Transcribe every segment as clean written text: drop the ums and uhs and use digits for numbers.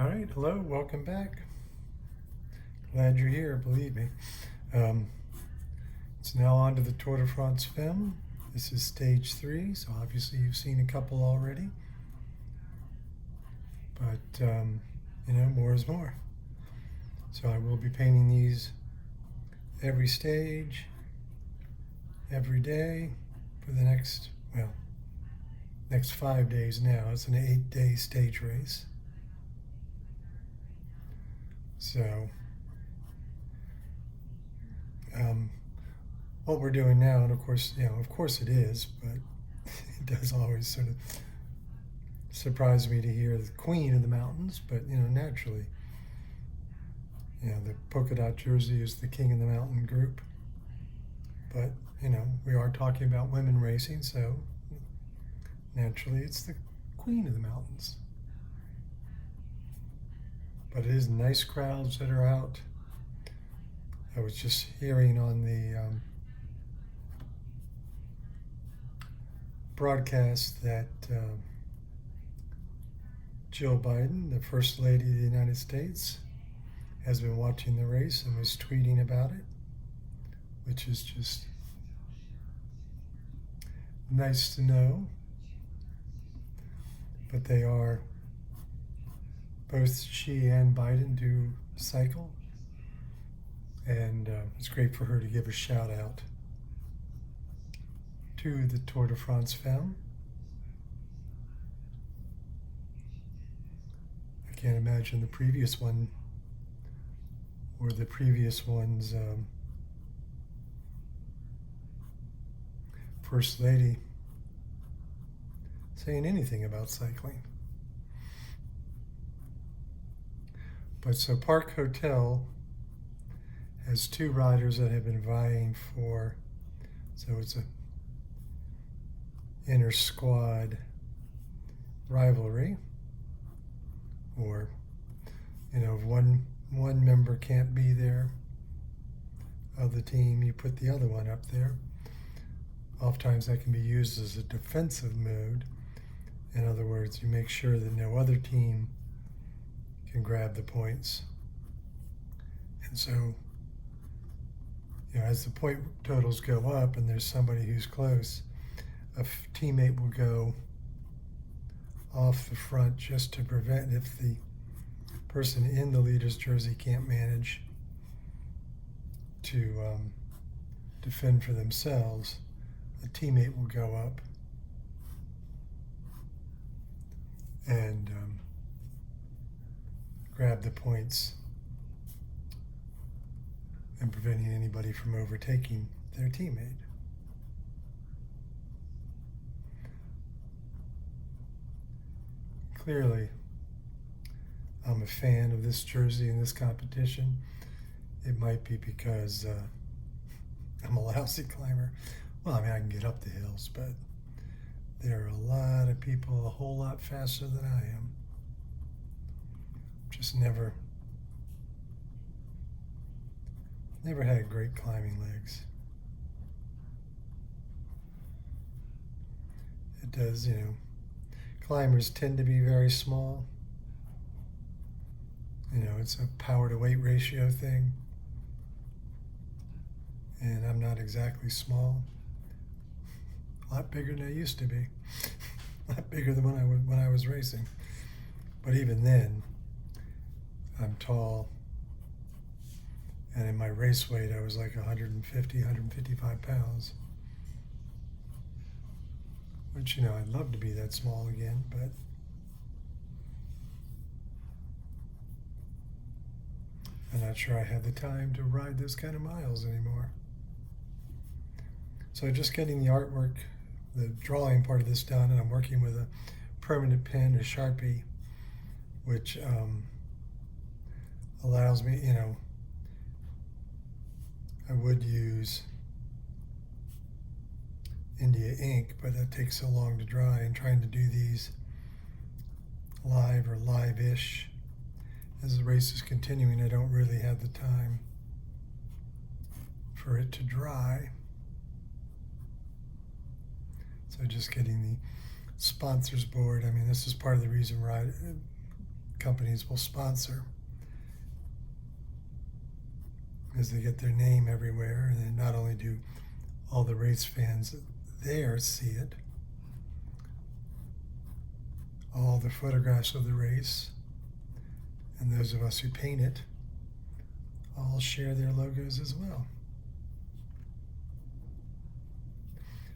All right, hello, welcome back. Glad you're here, believe me. Um, it's now on to the Tour de France Femmes. This is stage 3, so obviously you've seen a couple already. But, more is more. So I will be painting these every stage, every day for the next 5 days now. It's an 8-day stage race. So, what we're doing now, and of course it is, but it does always sort of surprise me to hear the Queen of the Mountains, but naturally, the polka dot jersey is the King of the Mountain group. But, we are talking about women racing, so naturally it's the Queen of the Mountains. But it is nice crowds that are out. I was just hearing on the broadcast that Jill Biden, the First Lady of the United States, has been watching the race and was tweeting about it, which is just nice to know. But they are, both she and Biden do cycle, and it's great for her to give a shout out to the Tour de France Femmes. I can't imagine the previous one or the previous one's First Lady saying anything about cycling. But so Park Hotel has 2 riders that have been vying for, so it's a inter squad rivalry, or if one member can't be there of the team, you put the other one up there. Oftentimes that can be used as a defensive mode. In other words, you make sure that no other team can grab the points. And so, as the point totals go up and there's somebody who's close, a teammate will go off the front just to prevent, if the person in the leader's jersey can't manage to defend for themselves, a teammate will go up and grab the points and preventing anybody from overtaking their teammate. Clearly, I'm a fan of this jersey and this competition. It might be because I'm a lousy climber. Well, I can get up the hills, but there are a lot of people a whole lot faster than I am. Just never had great climbing legs. It does, climbers tend to be very small. It's a power to weight ratio thing. And I'm not exactly small. A lot bigger than I used to be. A lot bigger than when I was racing. But even then, I'm tall. And in my race weight, I was like 155 pounds. Which, I'd love to be that small again, but I'm not sure I have the time to ride those kind of miles anymore. So just getting the artwork, the drawing part of this done, and I'm working with a permanent pen, a Sharpie, which allows me, I would use India ink, but that takes so long to dry, and trying to do these live or live-ish as the race is continuing, I don't really have the time for it to dry. So just getting the sponsors board. This is part of the reason companies will sponsor, as they get their name everywhere, and then not only do all the race fans there see it, all the photographs of the race, and those of us who paint it all share their logos as well.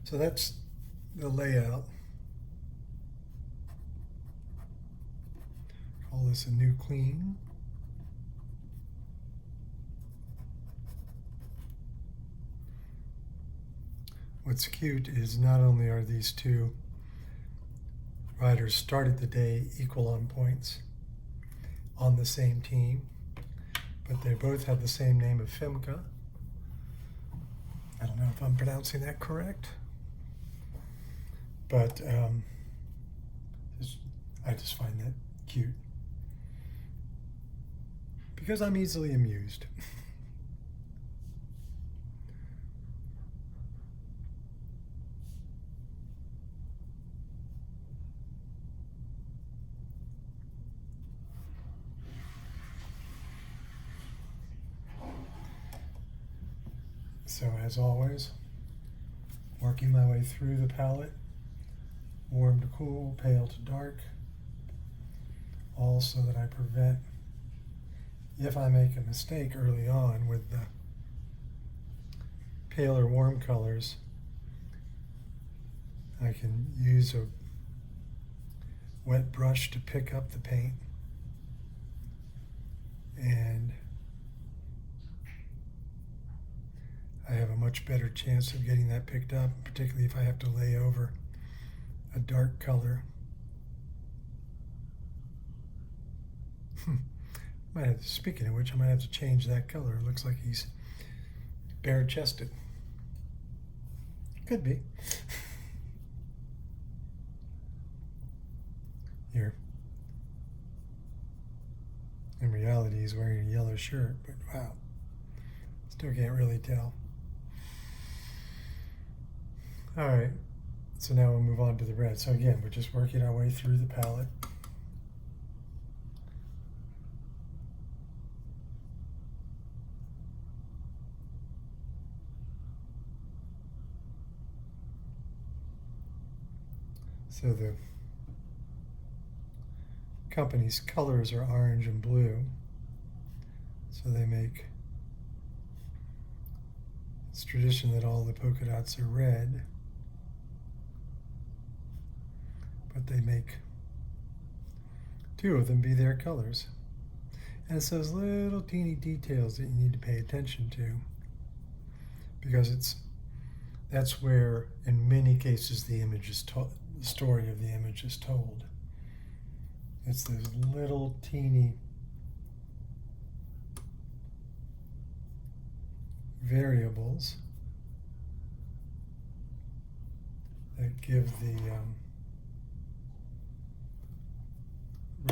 So that's the layout. Call this a new clean. What's cute is not only are these two riders started the day equal on points on the same team, but they both have the same name of Femmes. I don't know if I'm pronouncing that correct, but I just find that cute because I'm easily amused. So as always, working my way through the palette, warm to cool, pale to dark, all so that I prevent, if I make a mistake early on with the pale or warm colors, I can use a wet brush to pick up the paint and I have a much better chance of getting that picked up, particularly if I have to lay over a dark color. Speaking of which, I might have to change that color. It looks like he's bare-chested. Could be. Here. In reality, he's wearing a yellow shirt, but wow. Still can't really tell. All right, so now we'll move on to the red. So again, we're just working our way through the palette. So the company's colors are orange and blue. So they make, it's tradition that all the polka dots are red. But they make two of them be their colors. And it's those little teeny details that you need to pay attention to, because that's where, in many cases, the image is told, the story of the image is told. It's those little teeny variables that give the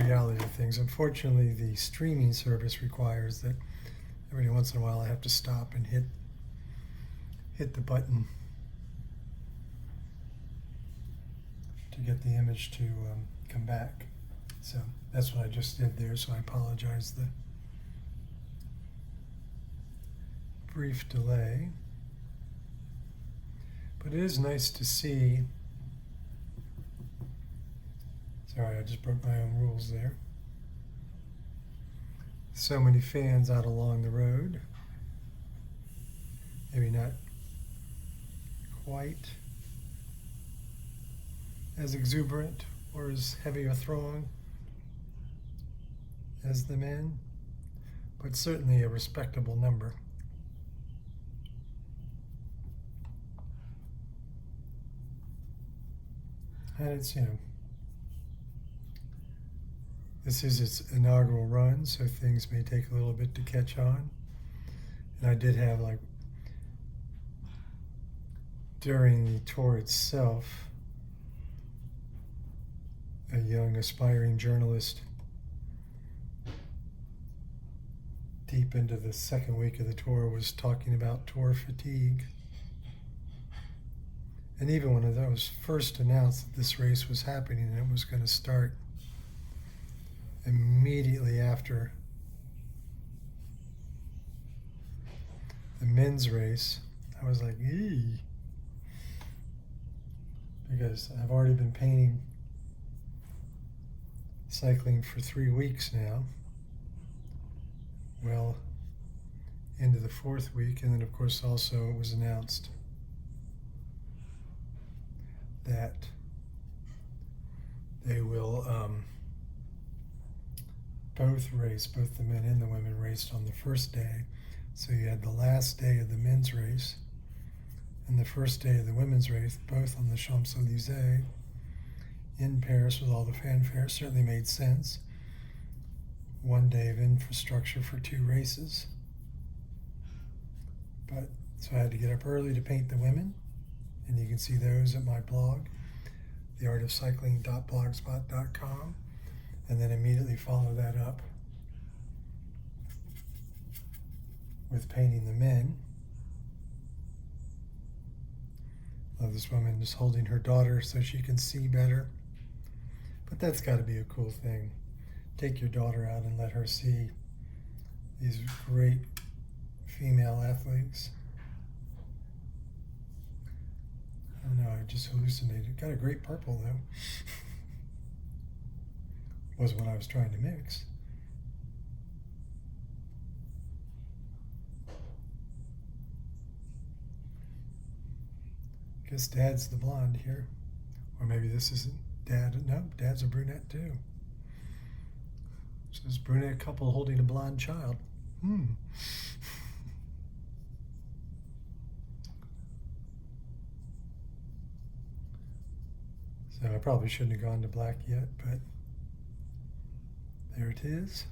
reality of things. Unfortunately, the streaming service requires that every once in a while I have to stop and hit the button to get the image to come back. So that's what I just did there, so I apologize the brief delay. But it is nice to see. Sorry, I just broke my own rules there. So many fans out along the road. Maybe not quite as exuberant or as heavy a throng as the men, but certainly a respectable number. And it's, this is its inaugural run, so things may take a little bit to catch on. And I did have, during the tour itself, a young aspiring journalist deep into the second week of the tour was talking about tour fatigue. And even when it was first announced that this race was happening and it was going to start, immediately after the men's race, I was like, eee, because I've already been painting cycling for 3 weeks now. Well, into the 4th week, and then of course also it was announced that they will both the men and the women raced on the first day. So you had the last day of the men's race and the first day of the women's race, both on the Champs-Élysées in Paris with all the fanfare. Certainly made sense. 1 day of infrastructure for 2 races. But so I had to get up early to paint the women, and you can see those at my blog, theartofcycling.blogspot.com, and then immediately follow that up with painting the men. This woman is holding her daughter so she can see better. But that's got to be a cool thing. Take your daughter out and let her see these great female athletes. I don't know, I just hallucinated. Got a great purple though. Wasn't what I was trying to mix. Guess Dad's the blonde here. Or maybe this isn't Dad. No, Dad's a brunette too. So this brunette couple holding a blonde child. So I probably shouldn't have gone to black yet, but there it is.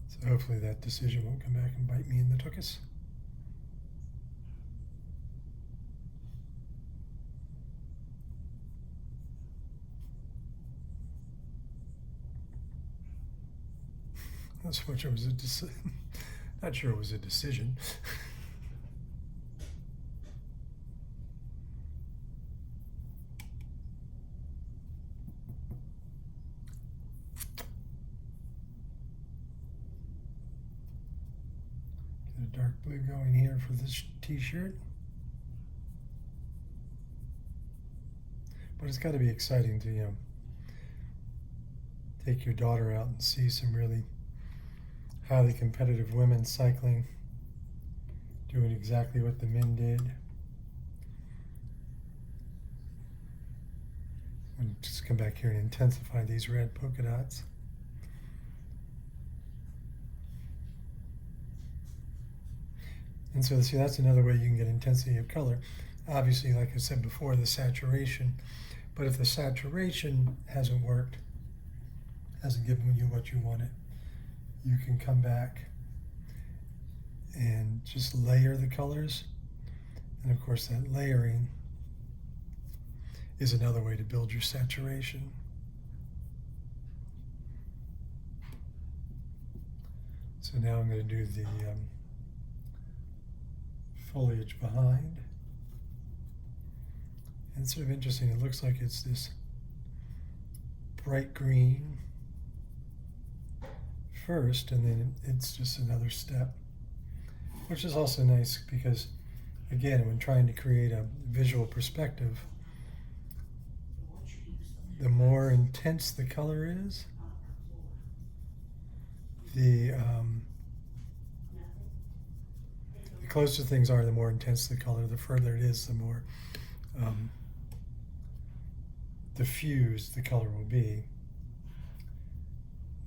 So hopefully that decision won't come back and bite me in the tuchus. Not so much it was a decision. Not sure it was a decision. Get a dark blue going here for this t-shirt. But it's got to be exciting to, take your daughter out and see some really highly competitive women cycling, doing exactly what the men did. And just come back here and intensify these red polka dots. And so see, that's another way you can get intensity of color. Obviously, like I said before, the saturation. But if the saturation hasn't worked, hasn't given you what you wanted, you can come back and just layer the colors. And of course, that layering is another way to build your saturation. So now I'm going to do the foliage behind. And it's sort of interesting. It looks like it's this bright green first, and then it's just another step, which is also nice because, again, when trying to create a visual perspective, the more intense the color is, the closer things are, the more intense the color. The further it is, the more diffused the color will be.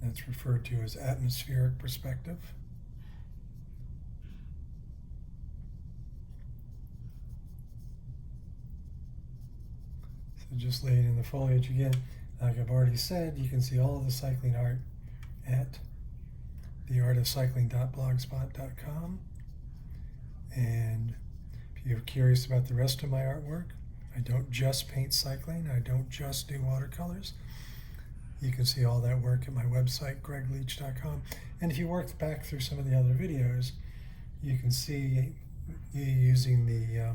That's referred to as atmospheric perspective. So just laying in the foliage again. Like I've already said, you can see all of the cycling art at theartofcycling.blogspot.com. And if you're curious about the rest of my artwork, I don't just paint cycling, I don't just do watercolors. You can see all that work at my website, gregleach.com. And if you work back through some of the other videos, you can see using the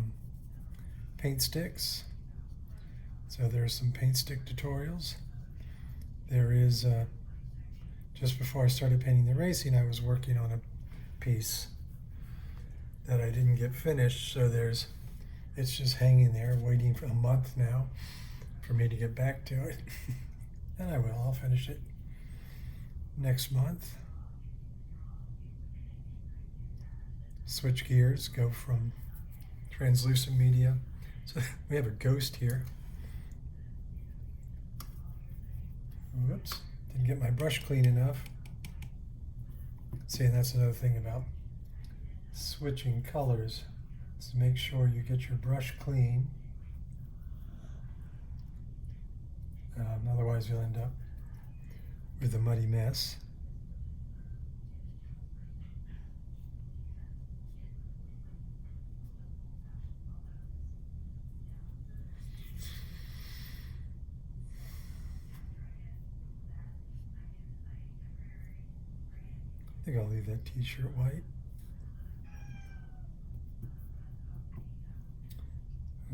paint sticks. So there are some paint stick tutorials. There is, just before I started painting the racing, I was working on a piece that I didn't get finished, so it's just hanging there waiting for a month now for me to get back to it. And I'll finish it next month. Switch gears, go from translucent media. So we have a ghost here. Whoops, didn't get my brush clean enough. See, and that's another thing about switching colors, is to make sure you get your brush clean. Otherwise you'll end up with a muddy mess. I think I'll leave that t-shirt white.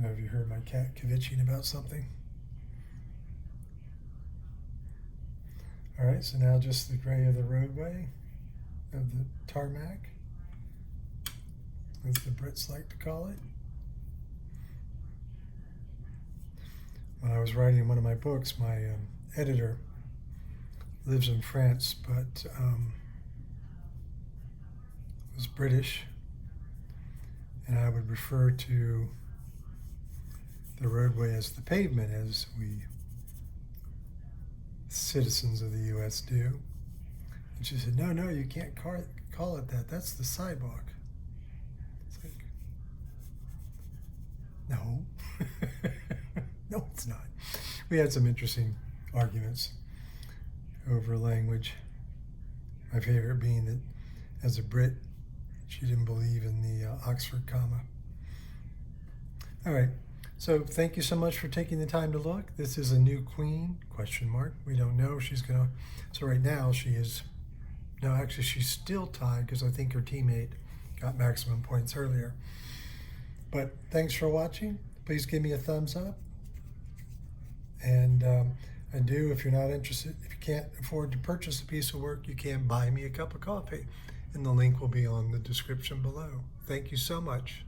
Have you heard my cat kvetching about something? All right, so now just the gray of the roadway, of the tarmac, as the Brits like to call it. When I was writing one of my books, my editor lives in France, but was British, and I would refer to the roadway as the pavement, as we citizens of the U.S. do. And she said, no, you can't call it that. That's the sidewalk. It's like, no. No, it's not. We had some interesting arguments over language. My favorite being that as a Brit, she didn't believe in the Oxford comma. All right. So thank you so much for taking the time to look. This is a new queen, question mark. We don't know if she's gonna, so right now she is, no, actually she's still tied because I think her teammate got maximum points earlier. But thanks for watching. Please give me a thumbs up. And if you're not interested, if you can't afford to purchase a piece of work, you can buy me a cup of coffee. And the link will be on the description below. Thank you so much.